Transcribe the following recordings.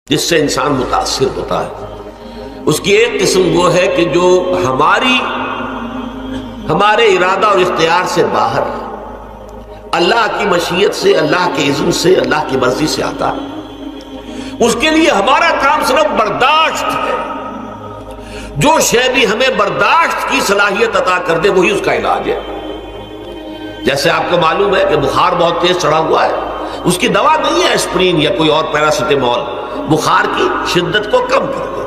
جس سے انسان متاثر ہوتا ہے۔ اس کی ایک قسم وہ ہے کہ جو ہمارے ارادہ اور اختیار سے باہر، اللہ کی مشیت سے، اللہ کے اذن سے، اللہ کی مرضی سے آتا ہے۔ اس کے لیے ہمارا کام صرف برداشت ہے۔ جو شے بھی ہمیں برداشت کی صلاحیت عطا کر دے وہی اس کا علاج ہے۔ جیسے آپ کو معلوم ہے کہ بخار بہت تیز چڑھا ہوا ہے، اس کی دوا نہیں ہے اسپرین یا کوئی اور پیراسیٹامول، بخار کی شدت کو کم کر دے،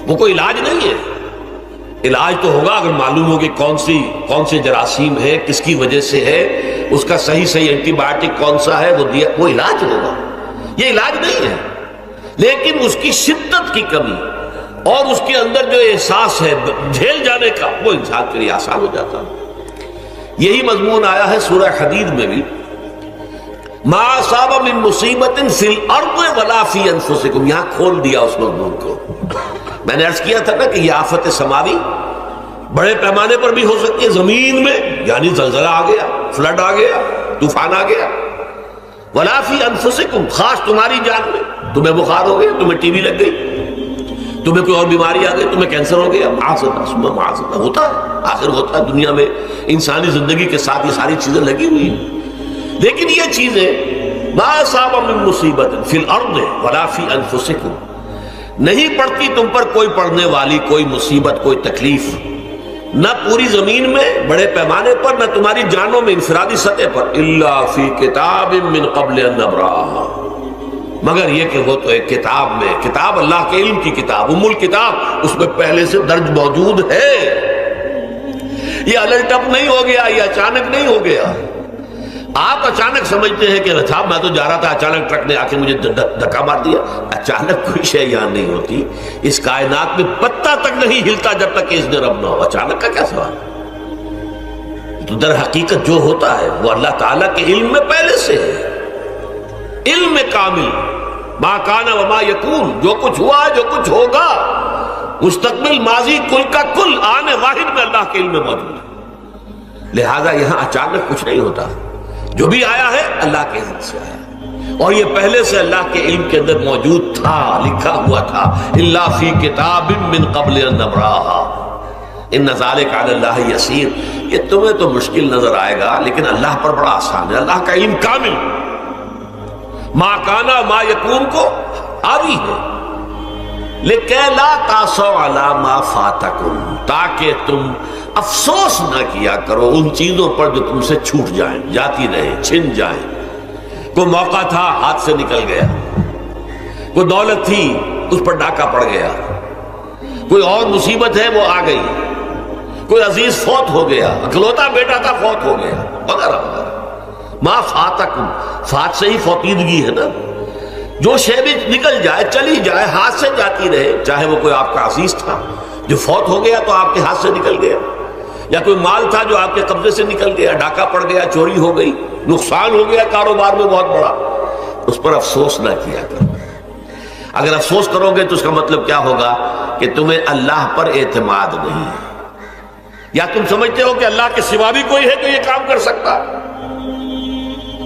وہ کوئی علاج نہیں ہے۔ علاج تو ہوگا اگر معلوم ہو کہ کون سے جراثیم ہے، کس کی وجہ سے ہے، اس کا صحیح اینٹی بایوٹک کون سا ہے، وہ علاج ہوگا۔ یہ علاج نہیں ہے، لیکن اس کی شدت کی کمی اور اس کے اندر جو احساس ہے جھیل جانے کا، وہ انسان کے لیے آسان ہو جاتا ہے۔ یہی مضمون آیا ہے سورہ حدید میں بھی، ما اصاب من مصیبت فی الارض ولا فی انفسکم، یہاں کھول دیا اس مضمون کو۔ میں نے عرض کیا تھا نا کہ یہ آفت سماوی بڑے پیمانے پر بھی ہو سکتی ہے، زمین میں یعنی زلزلہ آ گیا، فلڈ آ گیا، طوفان آ گیا، ولا فی انفسکم، خاص تمہاری جان میں، تمہیں بخار ہو گیا، تمہیں ٹی بی لگ گئی، تمہیں کوئی اور بیماری آ گئی، تمہیں کینسر ہو گیا، معاذ ہوتا ہے، آخر ہوتا ہے۔ دنیا میں انسانی زندگی کے ساتھ یہ ساری چیزیں لگی ہوئی ہیں، لیکن یہ چیزیں ما اصاب من مصیبت فی الارض ولا فی انفسکم، نہیں پڑتی تم پر کوئی پڑنے والی کوئی مصیبت، کوئی تکلیف، نہ پوری زمین میں بڑے پیمانے پر، نہ تمہاری جانوں میں انفرادی سطح پر، الا فی کتاب من قبل ان نبرأھا، مگر یہ کہ وہ تو ایک کتاب میں، کتاب اللہ کے علم کی کتاب، ام الکتاب، اس میں پہلے سے درج موجود ہے۔ یہ الٹ اپ نہیں ہو گیا، یہ اچانک نہیں ہو گیا۔ آپ اچانک سمجھتے ہیں کہ صاحب میں تو جا رہا تھا، اچانک ٹرک نے آ کے مجھے دھکا مار دیا۔ اچانک کوئی شے یہاں نہیں ہوتی، اس کائنات میں پتہ تک نہیں ہلتا جب تک کہ اذن رب نہ ہو۔ اچانک کا کیا سوال؟ تو در حقیقت جو ہوتا ہے وہ اللہ تعالیٰ کے علم میں پہلے سے ہے، علم کامل، ما کان وما یکون، جو کچھ ہوا جو کچھ ہوگا، مستقبل، ماضی، کل کا کل، آنے واحد میں اللہ کے علم میں موجود ہے۔ لہذا یہاں اچانک کچھ نہیں ہوتا، جو بھی آیا ہے اللہ کے علم سے آیا ہے، اور یہ پہلے سے اللہ کے علم کے اندر موجود تھا، لکھا ہوا تھا، الا فی کتاب من قبل ان نبرأھا ان ذلک علی اللہ یسیر۔ یہ تمہیں تو مشکل نظر آئے گا لیکن اللہ پر بڑا آسان ہے، اللہ کا علم کامل، ما کانا ما یکون کو حاوی ہے۔ لکہ لا تاسوا علی ما فاتکم، تاکہ تم افسوس نہ کیا کرو ان چیزوں پر جو تم سے چھوٹ جائیں، جاتی رہیں، چھن جائیں۔ کوئی موقع تھا ہاتھ سے نکل گیا، کوئی دولت تھی اس پر ڈاکہ پڑ گیا، کوئی اور مصیبت ہے وہ آ گئی، کوئی عزیز فوت ہو گیا، اکلوتا بیٹا تھا فوت ہو گیا، وغیرہ وغیرہ۔ ما فاتکم، فات سے ہی فوتیدگی ہے نا، جو شے بھی نکل جائے، چلی جائے، ہاتھ سے جاتی رہے، چاہے وہ کوئی آپ کا عزیز تھا جو فوت ہو گیا تو آپ کے ہاتھ سے نکل گیا، یا کوئی مال تھا جو آپ کے قبضے سے نکل گیا، ڈاکہ پڑ گیا، چوری ہو گئی، نقصان ہو گیا کاروبار میں بہت بڑا، اس پر افسوس نہ کیا کرو۔ اگر افسوس کرو گے تو اس کا مطلب کیا ہوگا کہ تمہیں اللہ پر اعتماد نہیں ہے، یا تم سمجھتے ہو کہ اللہ کے سوا بھی کوئی ہے تو یہ کام کر سکتا ہے۔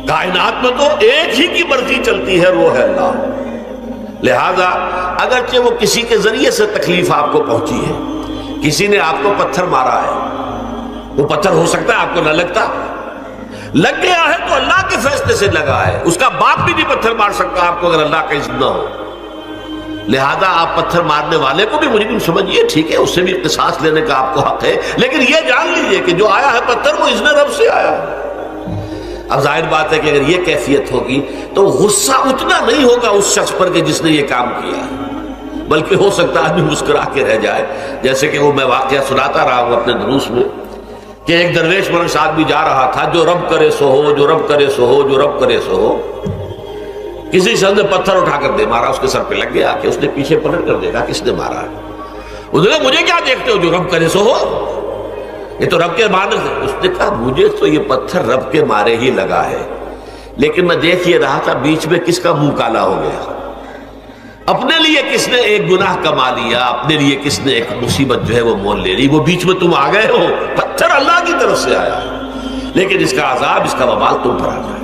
کائنات میں تو ایک ہی کی مرضی چلتی ہے، وہ ہے اللہ۔ لہذا اگرچہ وہ کسی کے ذریعے سے تکلیف آپ کو پہنچی ہے، کسی نے آپ کو پتھر مارا ہے، وہ پتھر ہو سکتا ہے آپ کو نہ لگتا، لگ گیا ہے تو اللہ کے فیصلے سے لگا ہے، اس کا باپ بھی نہیں پتھر مار سکتا آپ کو اگر اللہ کا اذن نہ ہو۔ لہذا آپ پتھر مارنے والے کو بھی مجرم سمجھیے، ٹھیک ہے، اس سے بھی قصاص لینے کا آپ کو حق ہے، لیکن یہ جان لیجئے کہ جو آیا ہے پتھر وہ اذن رب سے آیا ہے۔ اب ظاہر بات ہے کہ اگر یہ کیفیت ہوگی تو غصہ اتنا نہیں ہوگا اس شخص پر کہ جس نے یہ کام کیا ہے، بلکہ ہو سکتا ہے آدمی مسکرا کے رہ جائے، جیسے کہ وہ میں واقعہ سناتا رہا ہوں اپنے دروس میں کہ ایک درویش منش آدمی جا رہا تھا، جو رب کرے سو ہو، جو رب کرے سو ہو، جو رب کرے سو ہو۔ کسی شخص نے پتھر اٹھا کر دے مارا، اس کے سر پہ لگ گیا کہ اس نے پیچھے پلٹ کر دیکھا کس نے مارا ہے۔ اس نے کہا مجھے کیا دیکھتے ہو، جو رب کرے سو ہو، یہ تو رب کے مارنے سے۔ اس نے کہا مجھے تو یہ پتھر رب کے مارے ہی لگا ہے، لیکن میں دیکھ یہ رہا تھا بیچ میں کس کا منہ کالا ہو گیا، اپنے لیے کس نے ایک گناہ کما لیا، اپنے لیے کس نے ایک مصیبت جو ہے وہ مول لے لی، وہ بیچ میں تم آ گئے ہو۔ پتھر اللہ کی طرف سے آیا، لیکن اس کا عذاب، اس کا وبال تم پر آ جائے۔